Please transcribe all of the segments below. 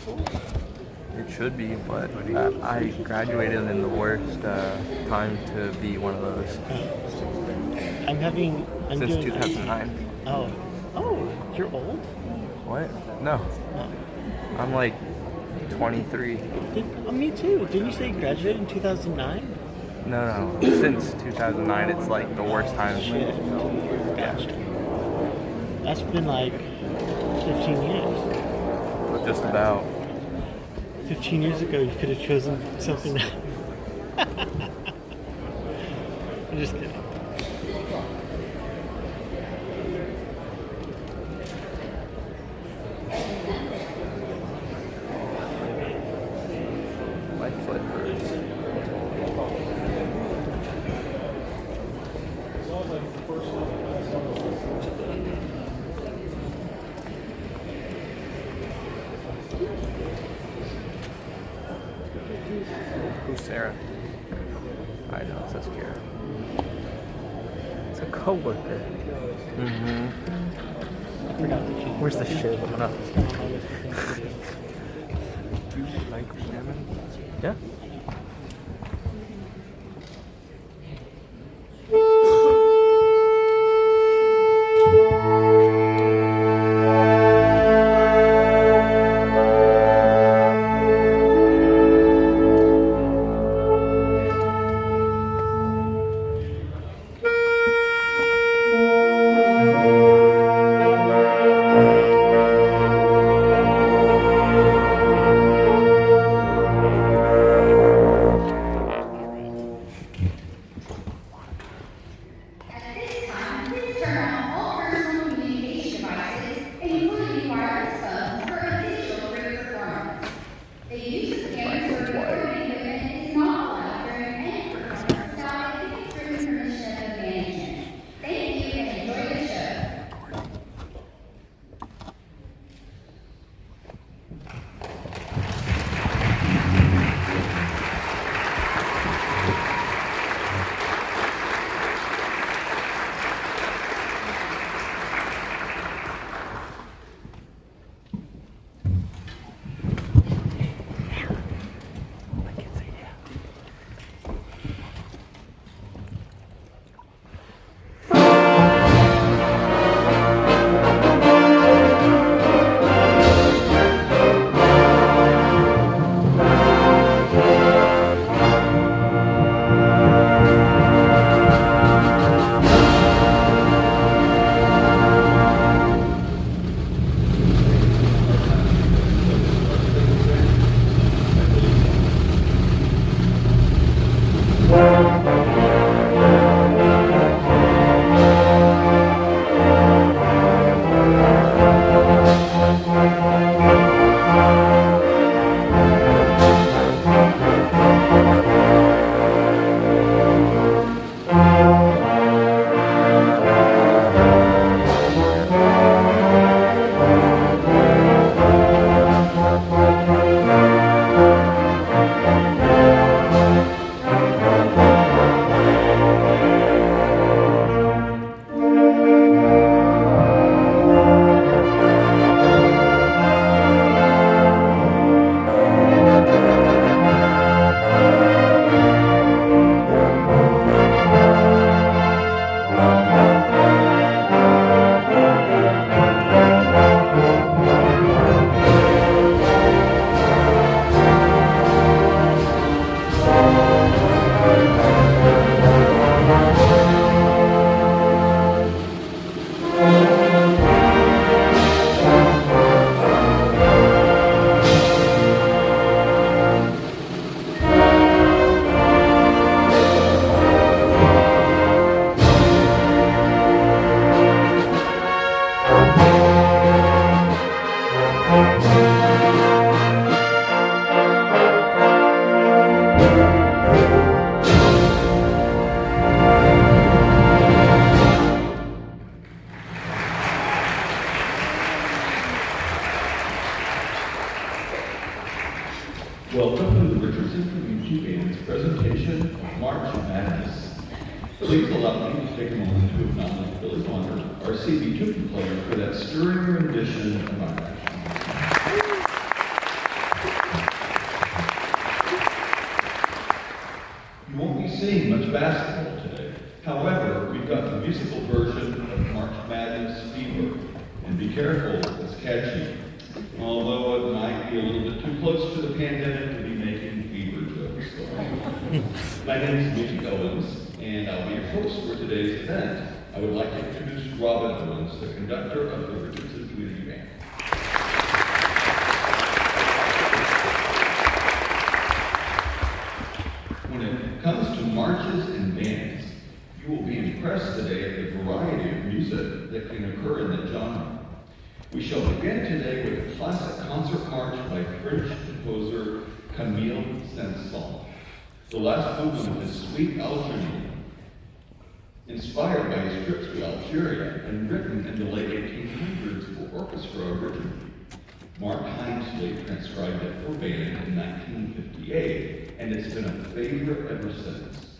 stressful? It should be, but I graduated in the worst time to be one of those. I'm Since doing 2009. Oh, you're old? What? No. I'm like 23. Me too. Didn't you say you graduated in 2009? No. Since 2009, it's like the worst time. Shit. Gotcha. That's been like 15 years. Just about. 15 years ago, you could have chosen something. I'm just kidding. My foot hurts. Who's Sarah? I know, it says Kara. It's a coworker. I forgot to change. Where's the shit? Do you like salmon? Yeah. Welcome to the Richardson Community Band's presentation of March Madness. Please allow me to take a moment to acknowledge Billy Bonner, our CB2 player, for that stirring rendition of our action. might be a little bit too close to the pandemic to be making fever jokes. So. My name is Luke Owens, and I'll be your host for today's event. I would like to introduce Robin Owens, the conductor of the Richardson Community Band. When it comes to marches and bands, you will be impressed today at the variety of music that can occur in that genre. We shall begin today with a classic concert march by French composer Camille Saint-Saëns. The last movement is Suite Algernon, inspired by his trips to Algeria and written in the late 1800s for orchestra originally. Mark Hinesley transcribed it for band in 1958, and it's been a favorite ever since.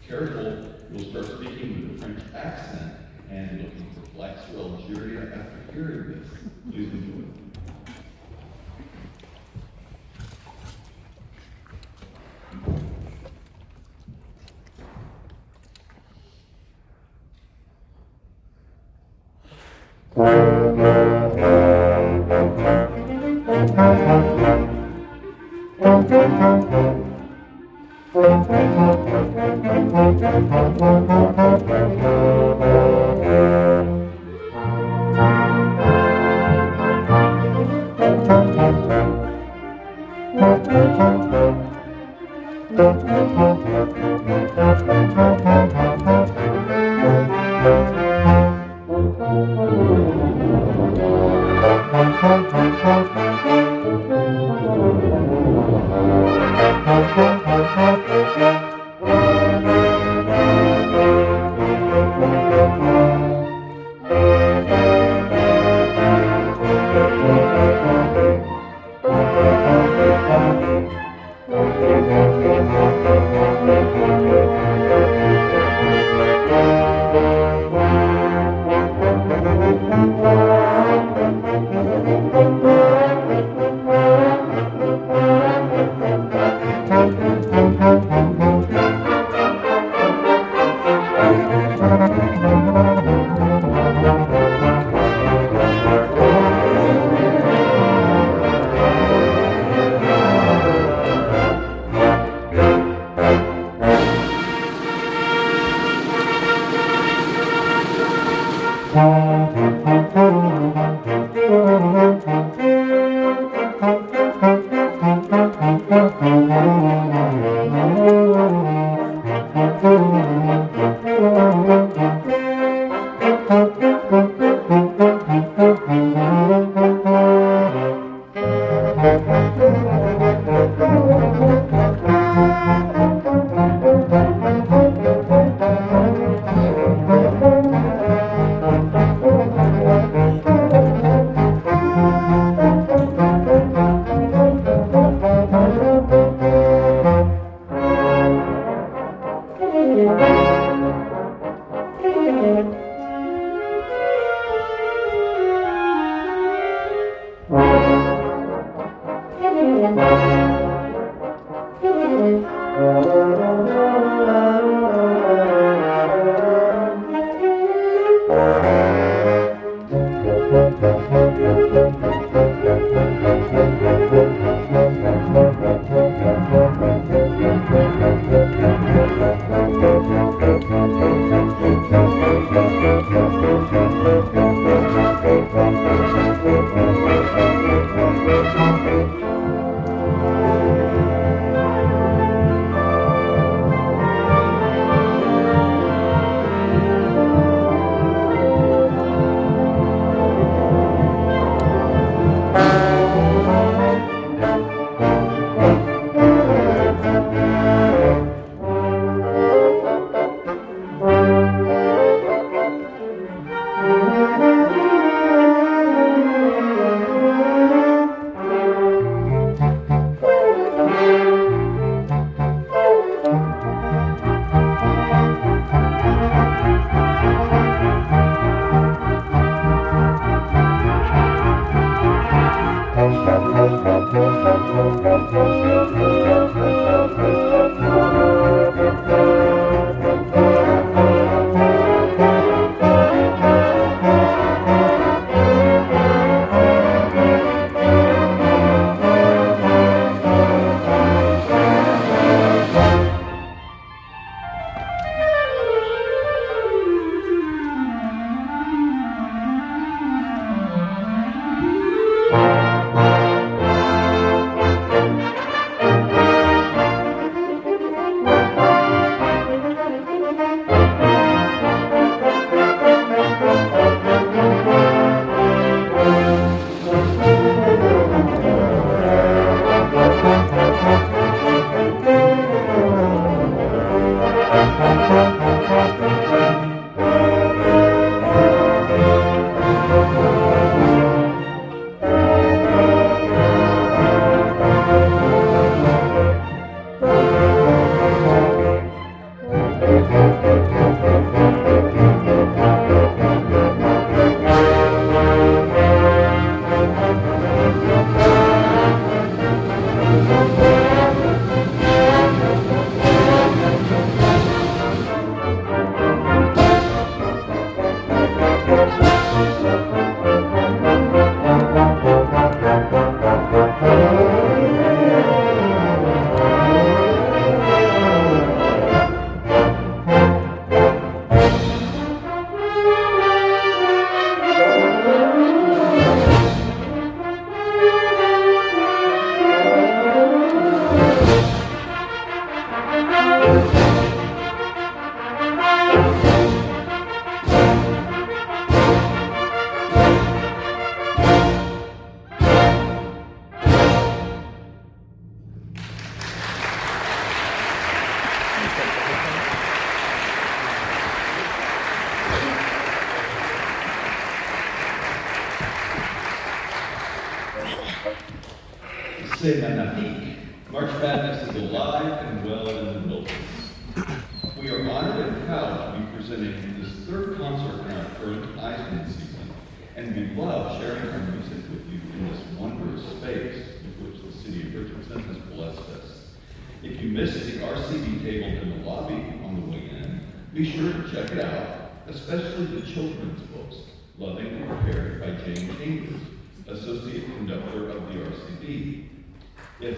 Careful, you'll start speaking with a French accent and looking for flags to Algeria after hearing this. Please enjoy. C'est magnifique. March Madness is alive and well in the wilderness. We are honored and proud to be presenting this third concert in our current Eisman season, and we love sharing our music with you in this wondrous space with which the city of Richardson has blessed us. If you missed the RCB table in the lobby on the way in, be sure to check it out, especially the children's books, Loving Prepared by Jane Chambers, Associate Conductor of the RCB. If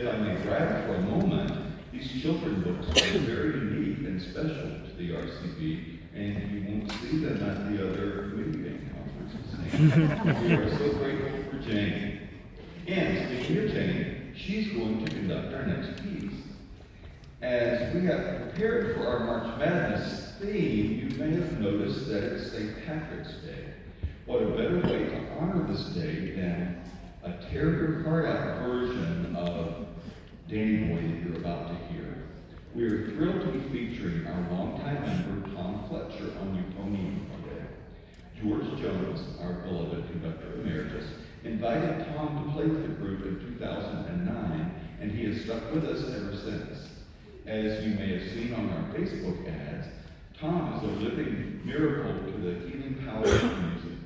I may brag for a moment, these children's books are very unique and special to the RCB, and you won't see them at the other committee band conferences. We are so grateful for Jane. And speaking of Jane, she's going to conduct our next piece. As we have prepared for our March Madness theme, you may have noticed that it's St. Patrick's Day. What a better way to honor this day than a tear your heart out version of Danny Boy that you're about to hear. We are thrilled to be featuring our longtime member, Tom Fletcher, on euphonium today. George Jones, our beloved conductor emeritus, invited Tom to play with the group in 2009, and he has stuck with us ever since. As you may have seen on our Facebook ads, Tom is a living miracle to the healing power of music.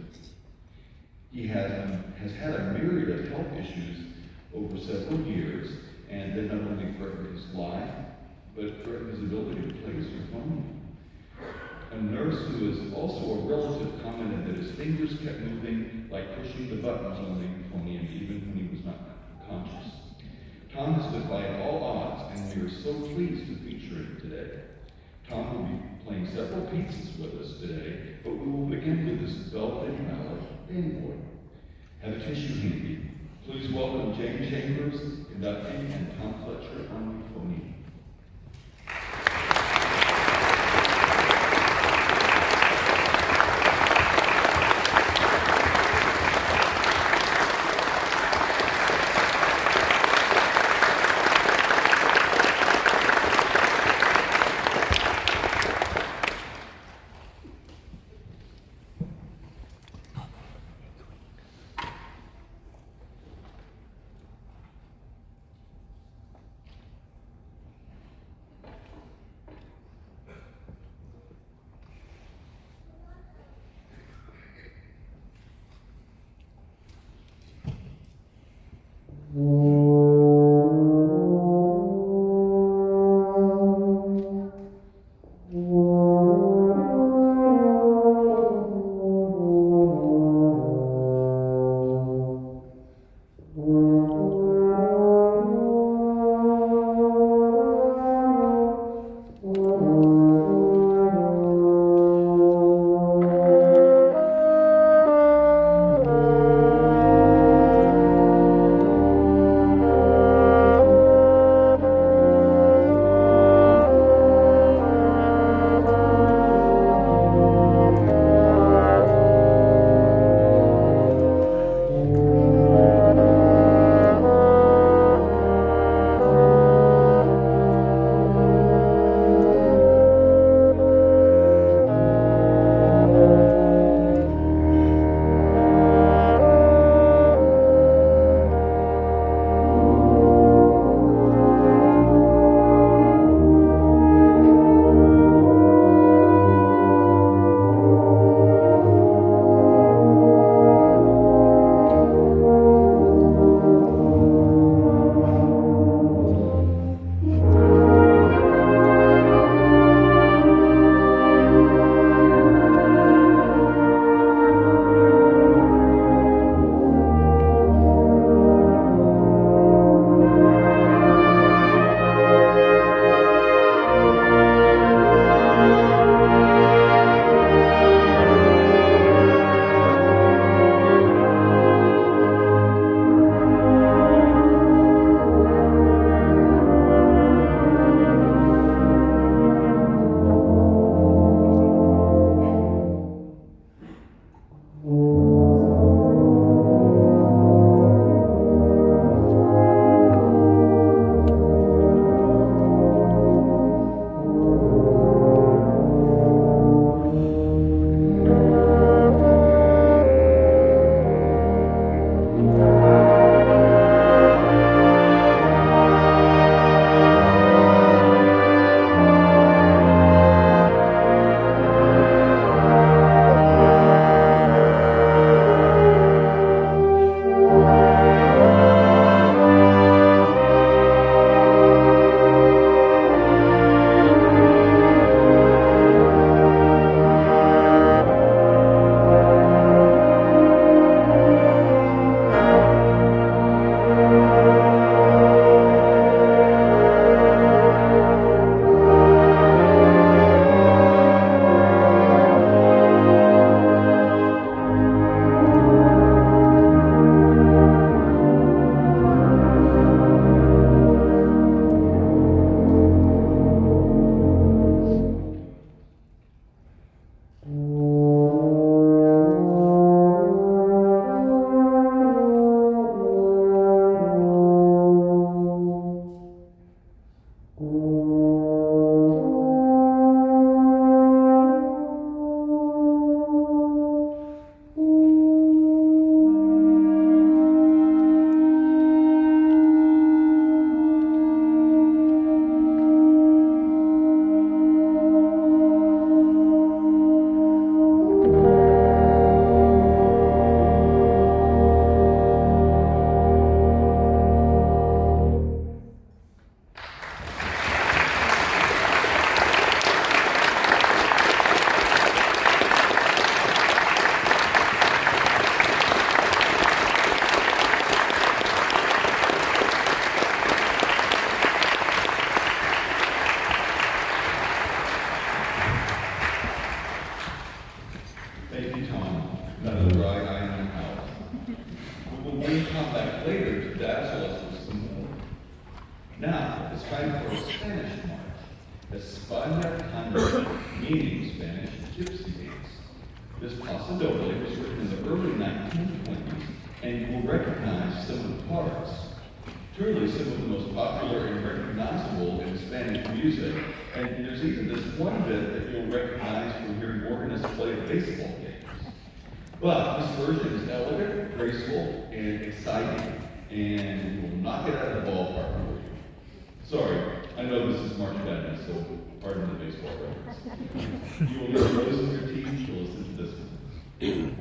He has had a myriad of health issues over several years, and that not only threatened his life, but threatened his ability to play his euphonium. A nurse who is also a relative commented that his fingers kept moving like pushing the buttons on the euphonium even when he was not conscious. Tom has defied all odds, and we are so pleased to feature him today. Tom will be playing several pieces with us today, but we will begin with this velvet ballad, Danny Boy. Have a tissue handy. Please welcome Jane Chambers conducting and Tom Fletcher on euphonium. Thank you, Tom. Another dry eye in the house. We will bring Tom back later to dazzle us with some more. Now, it's time for a Spanish march. España, meaning Spanish gypsy dance. This possibility was written in the early 1920s, and you will recognize some of the parts. Truly some of the most popular and recognizable in Spanish music, and there's even this one bit that you'll recognize from hearing organists play at baseball games. But this version is elegant, graceful, and exciting, and you will knock it out of the ballpark for you. Sorry, I know this is March Madness, so pardon the baseball reference. You will need rose in your teeth to listen to this one.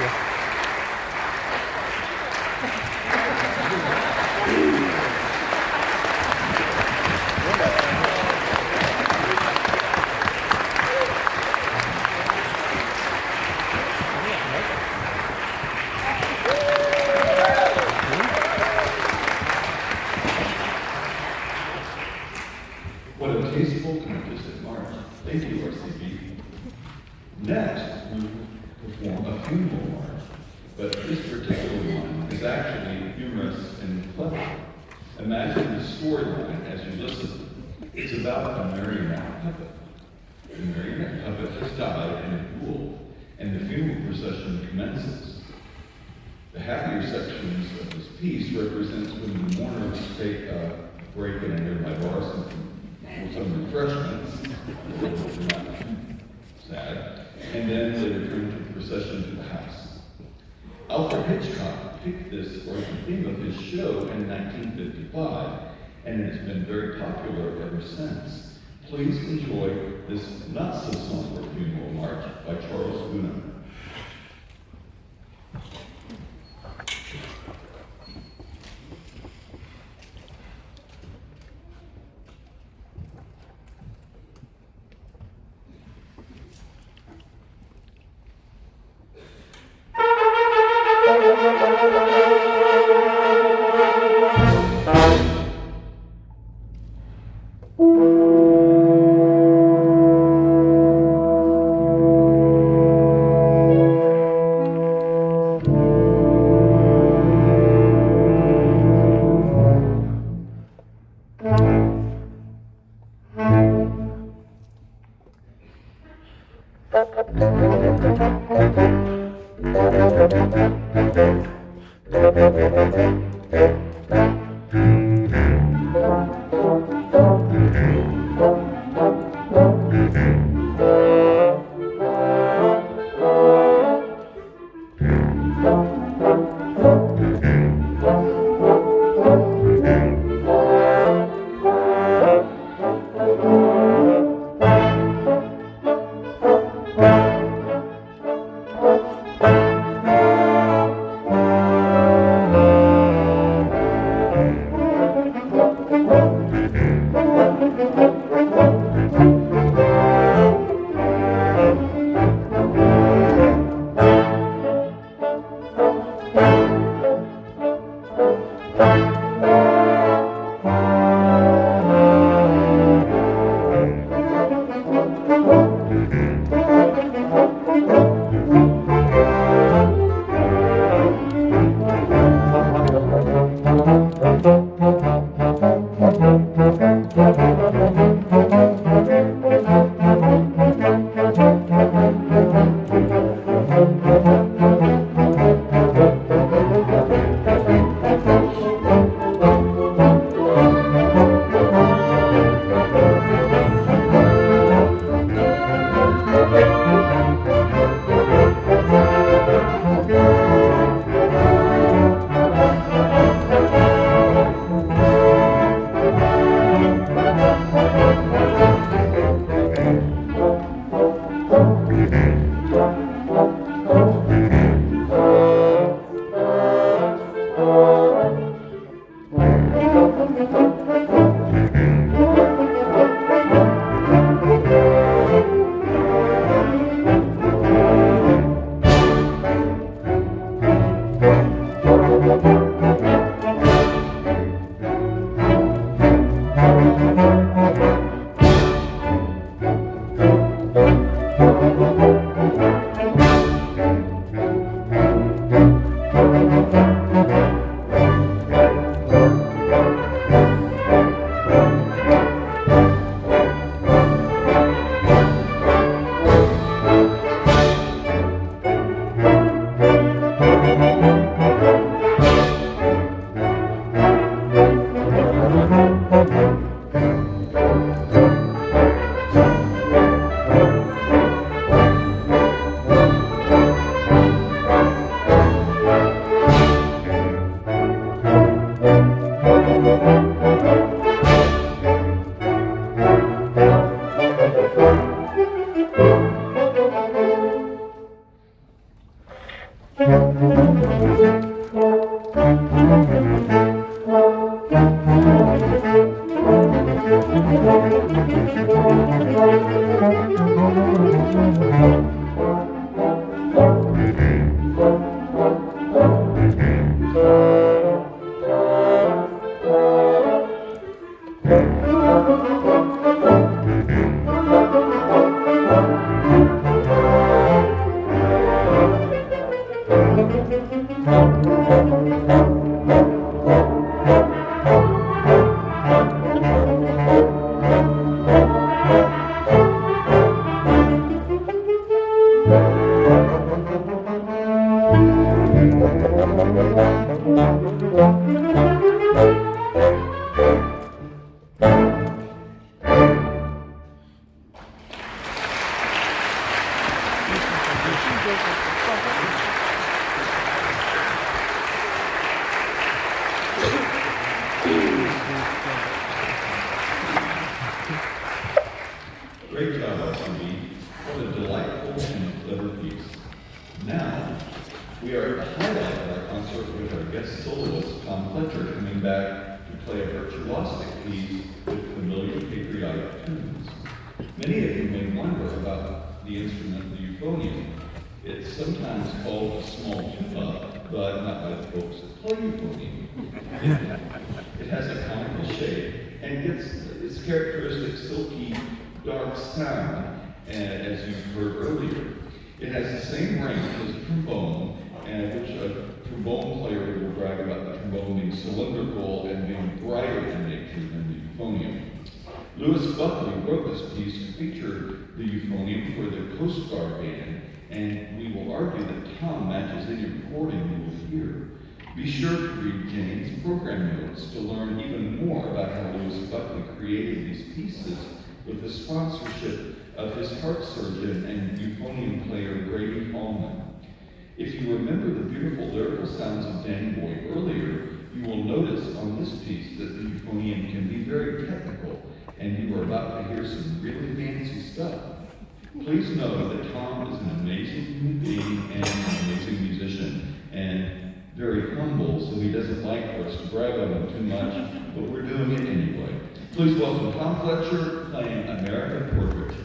you. What a tasteful and artistic march. Thank you, RCB. Next, we will perform a funeral march, but this particular one is actually humorous and clever. Imagine the storyline as you listen. It's about a marionette puppet. The marionette puppet has died in a duel, and the funeral procession commences. The happier sections of this piece represents when the mourners take a break in a nearby bar for some refreshments, sad, and then they return to the procession to the house. Alfred Hitchcock picked this for the theme of his show in 1955, and it has been very popular ever since. Please enjoy this not-so-somber funeral march by Charles Luna. Great job, RCB. What a delightful and clever piece. Now, we are at the highlight of our concert with our guest soloist, Tom Fletcher, coming back to play a virtuosic piece with familiar patriotic tunes. Many of you may wonder about the instrument, the euphonium. It's sometimes called a small tuba, but not by the folks that play euphonium. It has a conical shape and gets its characteristic silky, dark sound, as you heard earlier. It has the same range as a trombone, which a trombone player will brag about the trombone being cylindrical and being brighter in nature than the euphonium. Louis Buckley wrote this piece to feature the euphonium for the Coast Guard band, and we will argue that Tom matches any recording you will hear. Be sure to read Jane's program notes to learn even more about how Louis Buckley created these pieces with the sponsorship of his heart surgeon and euphonium player Grady Hallman. If you remember the beautiful lyrical sounds of Danny Boy earlier, you will notice on this piece that the euphonium can be very technical, and you are about to hear some really fancy stuff. Please know that Tom is an amazing human being and an amazing musician, and very humble, so he doesn't like for us to brag on him too much, but we're doing it anyway. Please welcome Tom Fletcher playing American Portrait.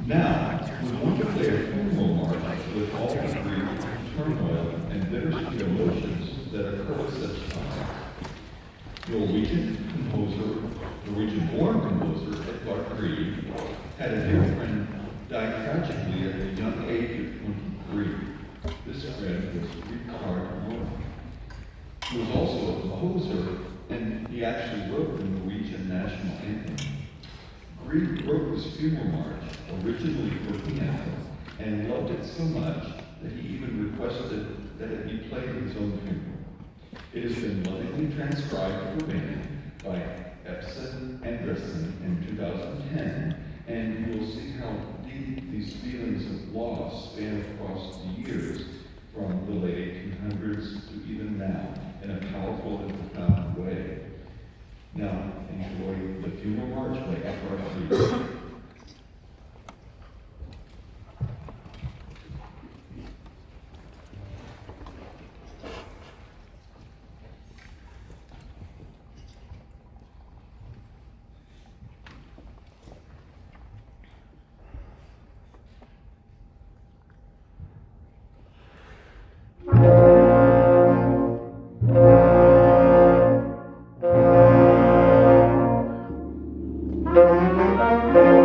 Now, we're going to play a funeral march with all the grief, turmoil, and bittersweet emotions that occur at such times. Norwegian-born composer Edvard Grieg had a dear friend die tragically at the young age of 23. This friend was Richard Moore. He was also a composer, and he actually wrote the Norwegian national anthem. Grieg wrote this funeral march originally for piano and loved it so much that he even requested that it be played at his own funeral. It has been lovingly transcribed for band by Epson Andresen in 2010, and you will see how deep these feelings of loss span across the years from the late 1800s to even now in a powerful and profound way. Now, enjoy the funeral march by Edvard Grieg. Thank you.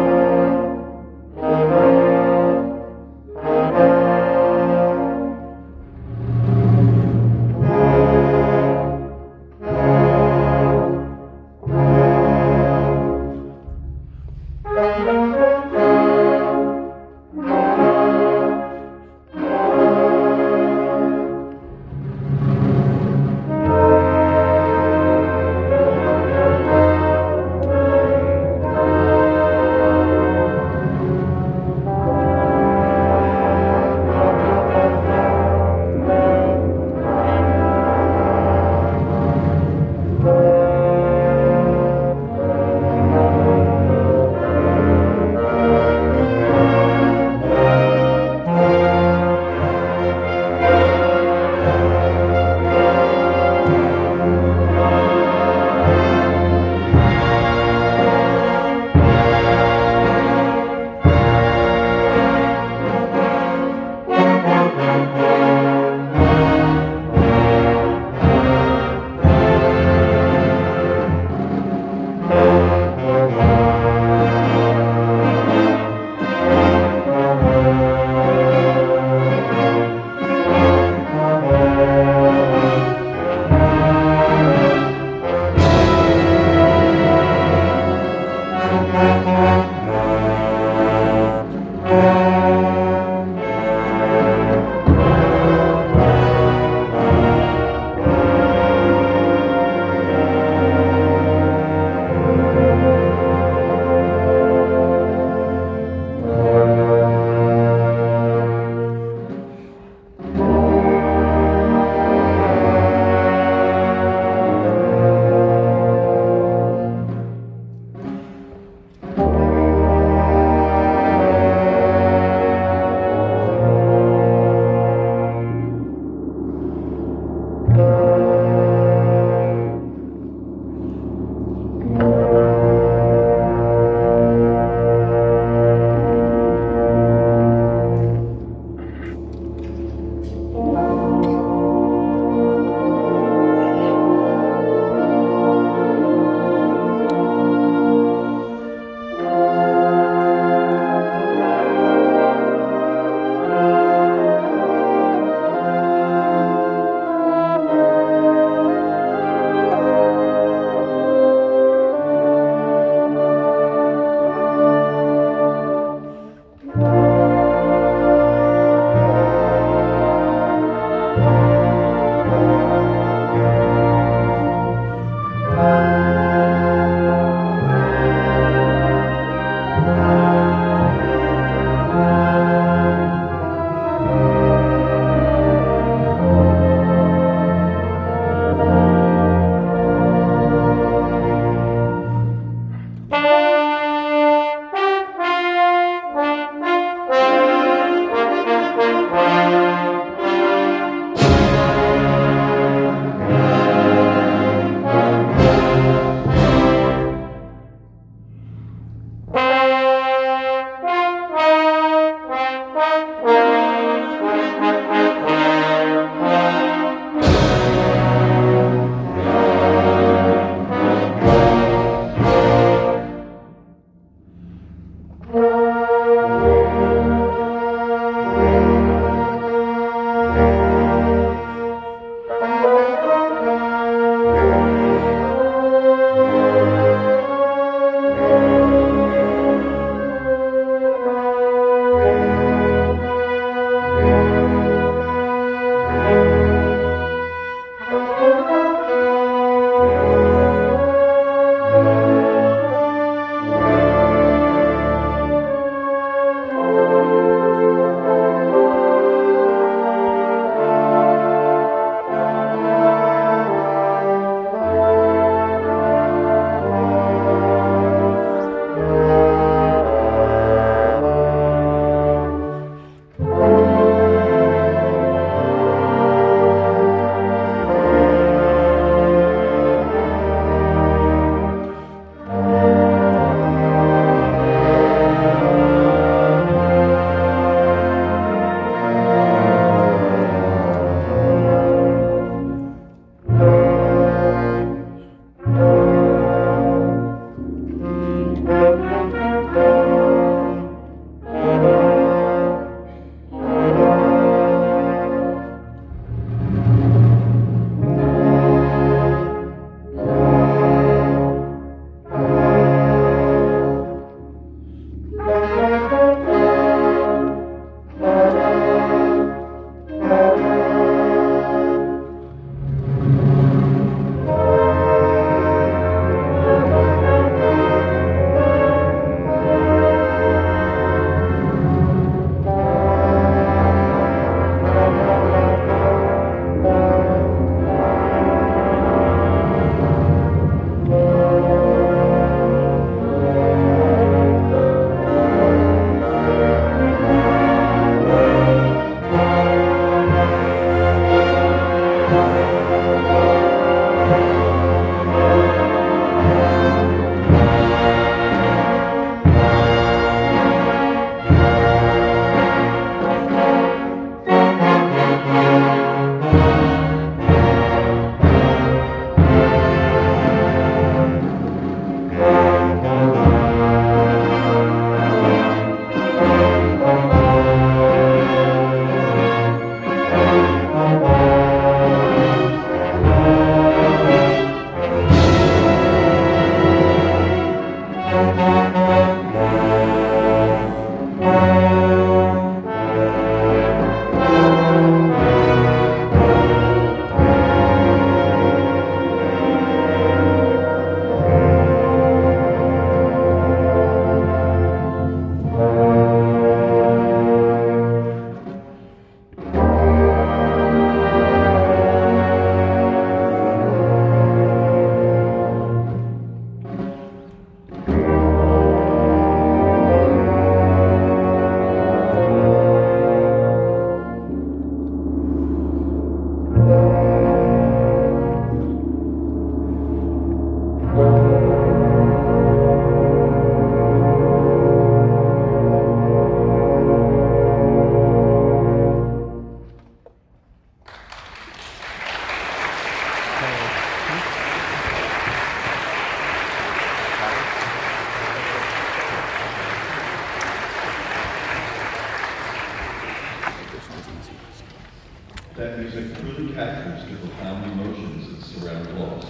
captures the profound emotions that surround loss.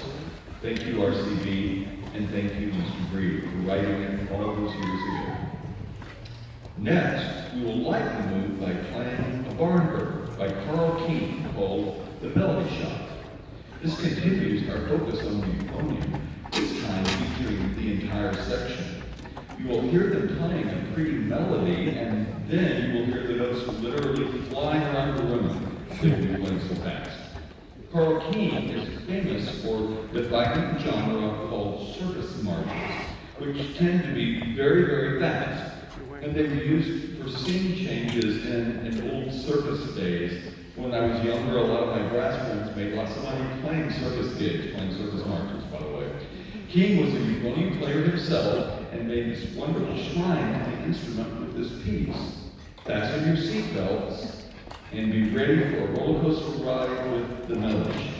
Thank you, RCB, and thank you, Mr. Breed, for writing it all those years ago. Next, we will lightly move by playing a barn burner by Carl King called The Melody Shot. This continues our focus on the euphonium, this time featuring the entire section. You will hear them playing a pretty melody, and then you will hear the notes literally flying around the room. They will be playing so fast. Carl King is famous for defining a genre called circus marches, which tend to be very, very fast. And they were used for scene changes in old circus days. When I was younger, a lot of my brass friends made lots of money playing circus gigs, playing circus marches, by the way. King was a euphonium player himself and made this wonderful shrine to the instrument with this piece. Fasten your seatbelts and be ready for a roller coaster ride with the melody.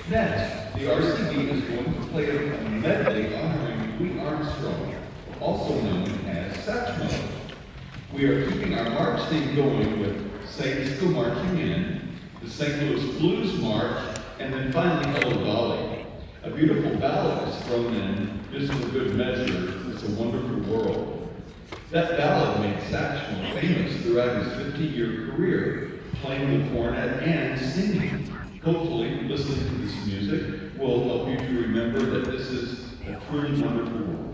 Next, the RCB is going to play a medley honoring Louis Armstrong, also known as Satchmo. We are keeping our march theme going with Saints Go Marching In, the St. Louis Blues March, and then finally Hello Dolly. A beautiful ballad is thrown in just for good measure. It's a Wonderful World. That ballad made Satchmo famous throughout his 50-year career, playing the cornet and singing. Hopefully, listening to this music will help you to remember that this is a truly wonderful world.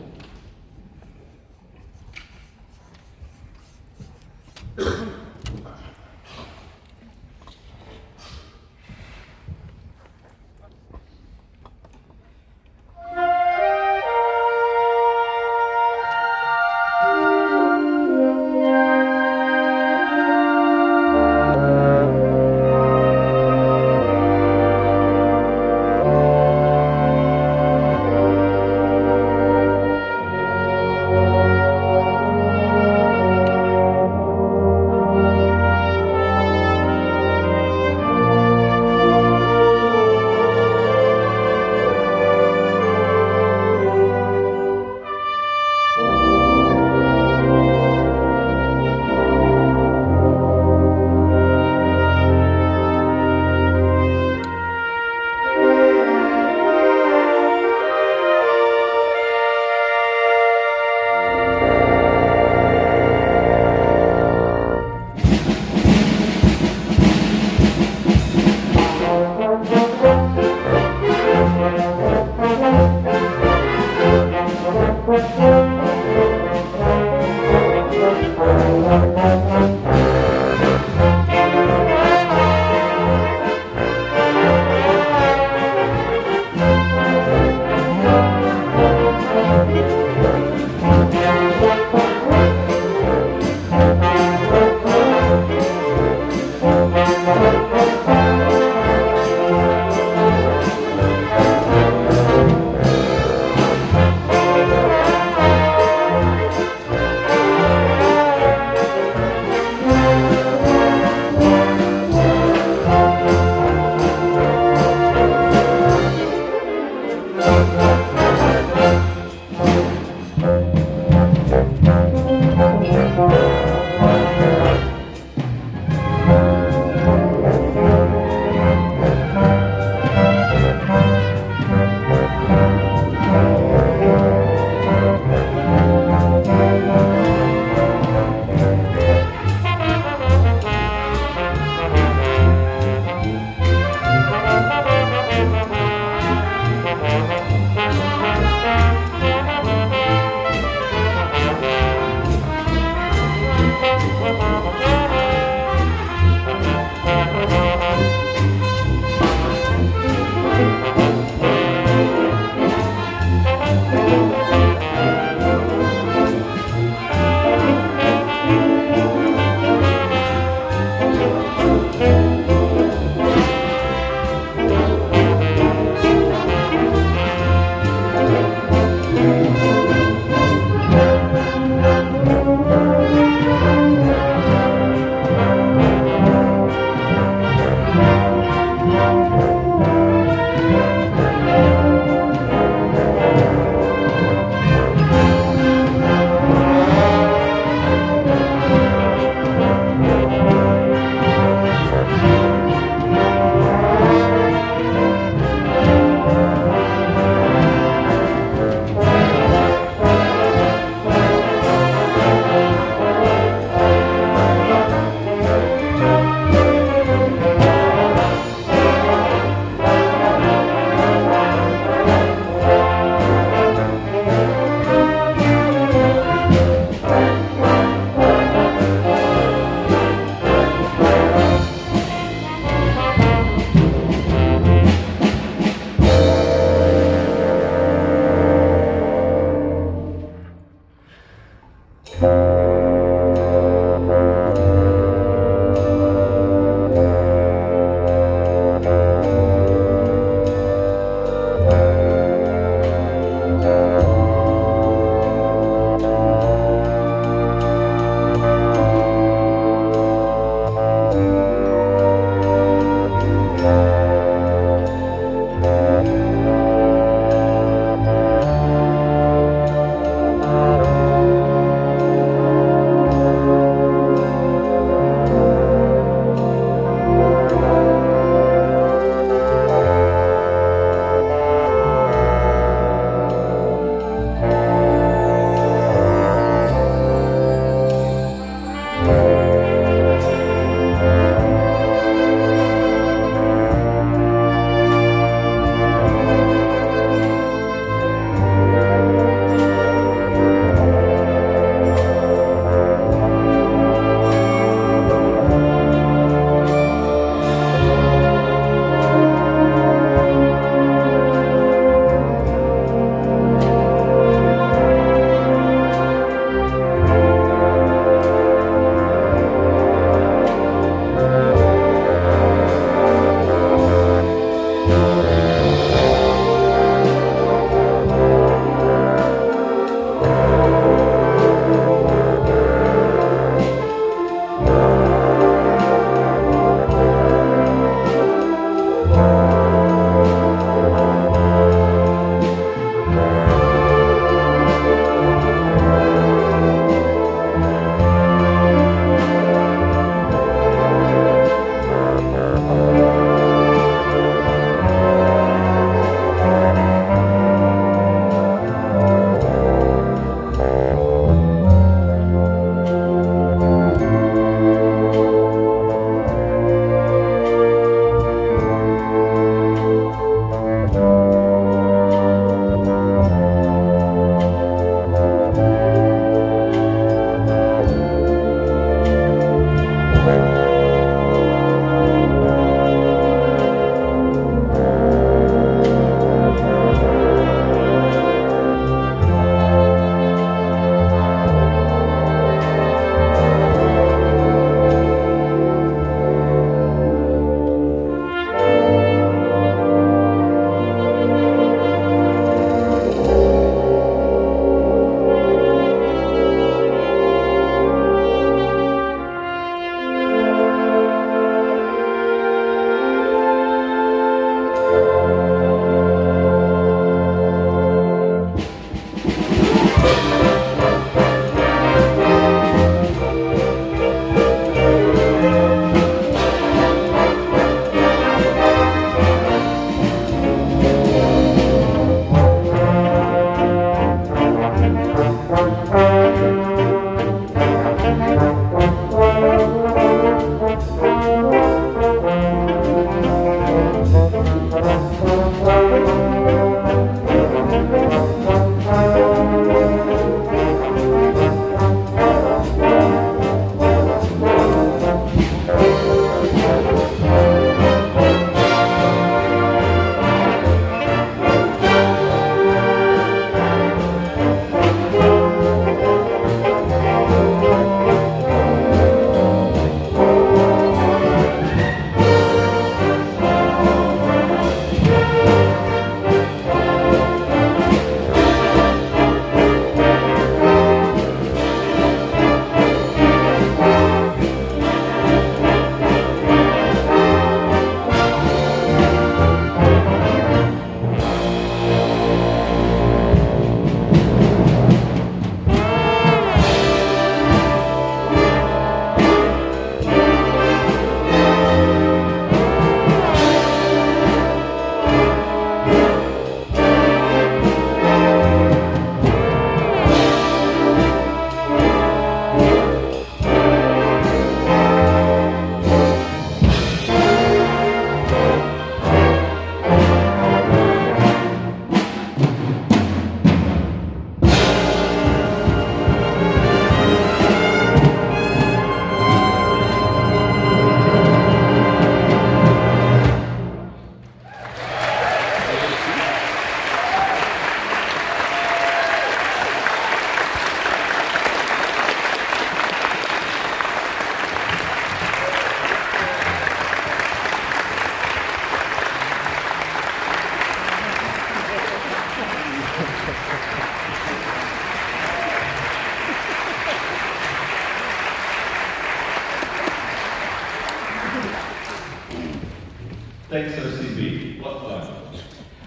Thanks, RCB. What fun.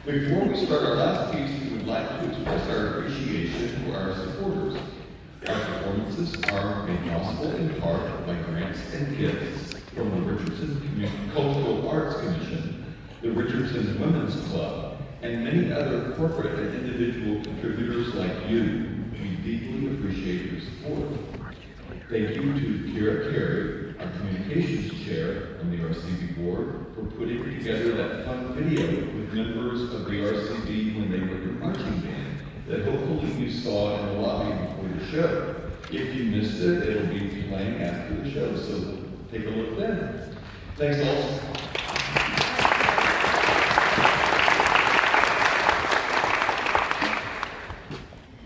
Before we start our last piece, we would like to express our appreciation to our supporters. Our performances are made possible in part by grants and gifts from the Richardson Cultural Arts Commission, the Richardson Women's Club, and many other corporate and individual contributors like you. We deeply appreciate your support. Thank you to Kira Carey, our communications chair on the RCB board, for putting together that fun video with members of the RCB when they were in marching band that hopefully you saw in the lobby before the show. If you missed it, it'll be playing after the show, so take a look then. Thanks also.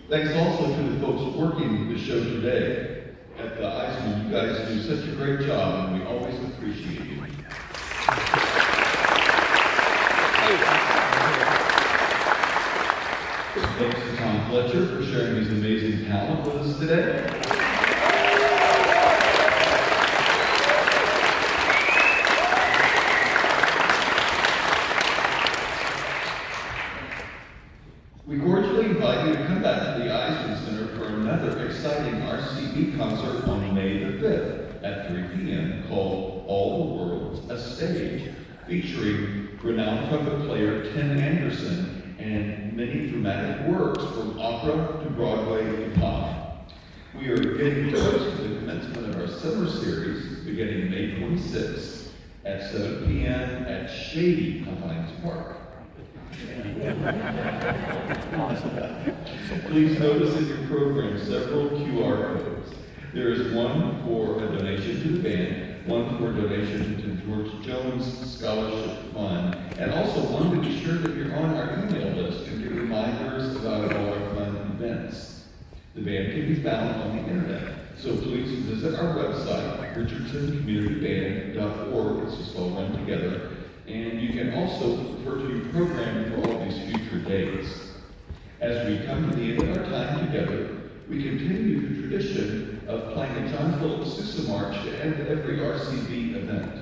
Thanks also to the folks working the show today. At the Eisman, you guys do such a great job, and we always appreciate you. Thanks to Tom Fletcher for sharing his amazing talent with us today. We cordially invite you to come back to the Eisman Center for another exciting RCB concert on May the 5th at 3 p.m. called All the World's a Stage, featuring renowned trumpet player Tim Anderson and many dramatic works from opera to Broadway to pop. We are getting close to the commencement of our summer series beginning May 26th at 7 p.m. at Shady Pines Park. Please notice in your program several QR codes. There is one for a donation to the band, one for a donation to George Jones Scholarship Fund, and also one to be sure that you're on our email list and get reminders about all our fun events. The band can be found on the internet, so please visit our website, richardsonscommunityband.org. It's just all run together. And you can also refer to your programming for all these future dates. As we come to the end of our time together, we continue the tradition of playing a John Philip Sousa March to end every RCB event.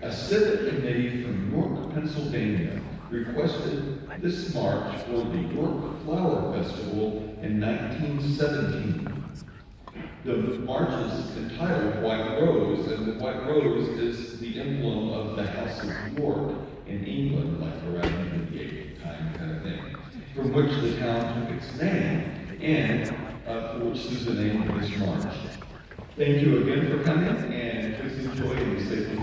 A civic committee from York, Pennsylvania requested this march for the York Flower Festival in 1917. The march is entitled White Rose, and the White Rose is the emblem of the House of York in England, like around the medieval time kind of thing, from which the town took its name, and for which there's the name of this march. Thank you again for coming, and please enjoy and be safe.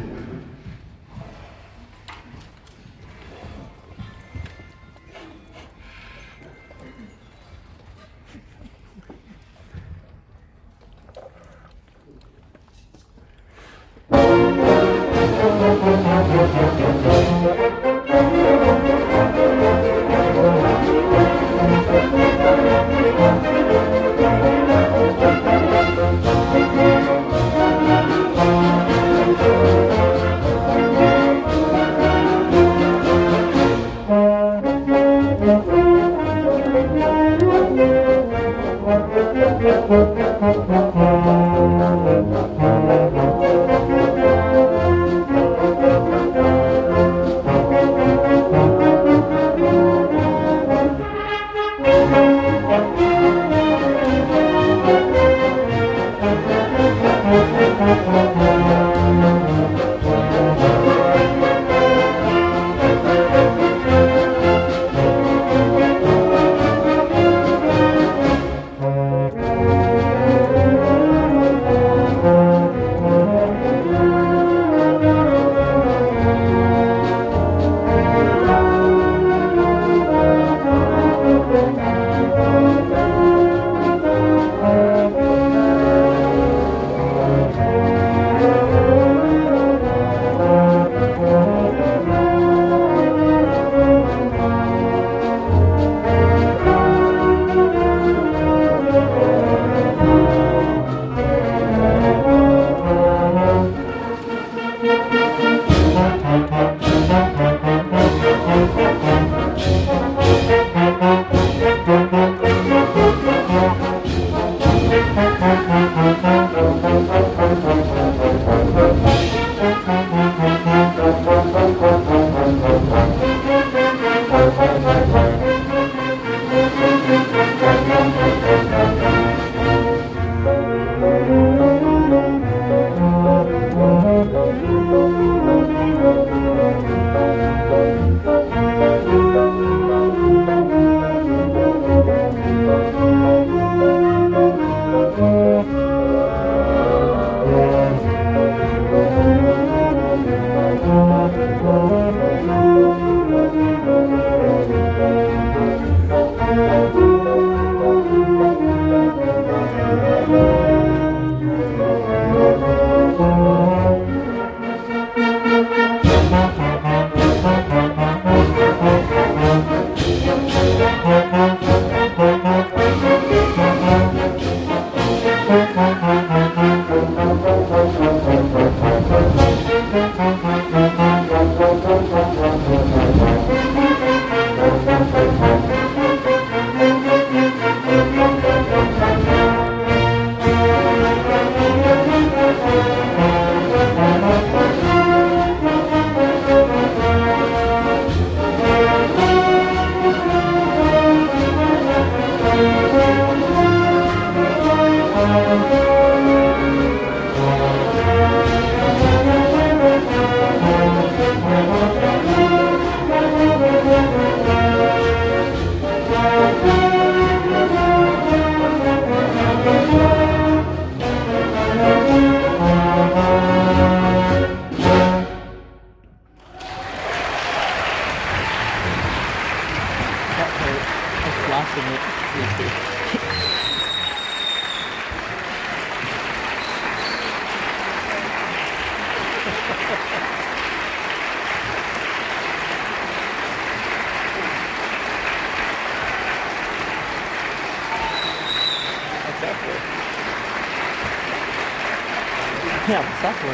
Yeah, what's that for?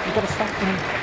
You gotta stop him.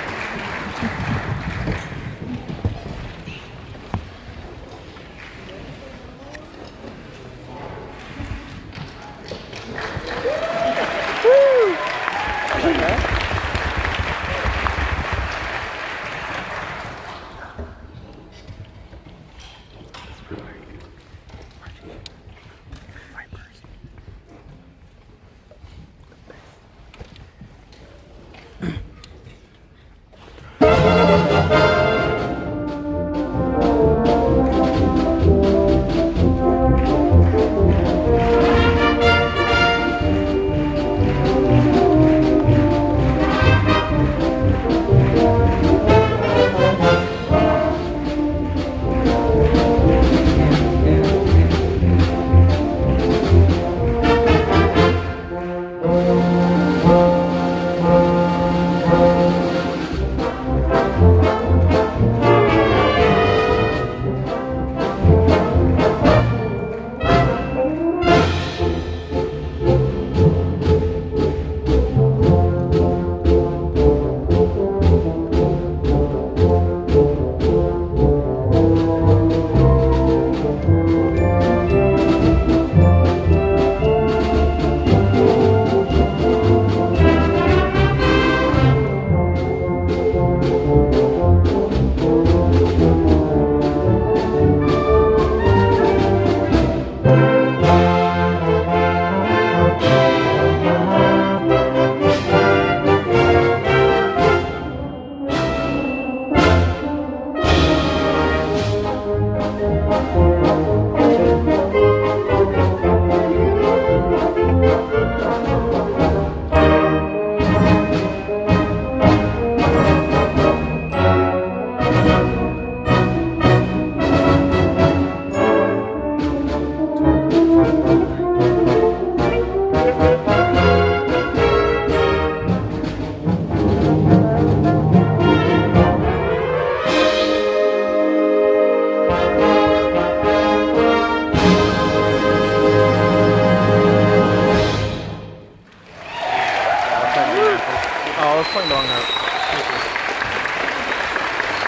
long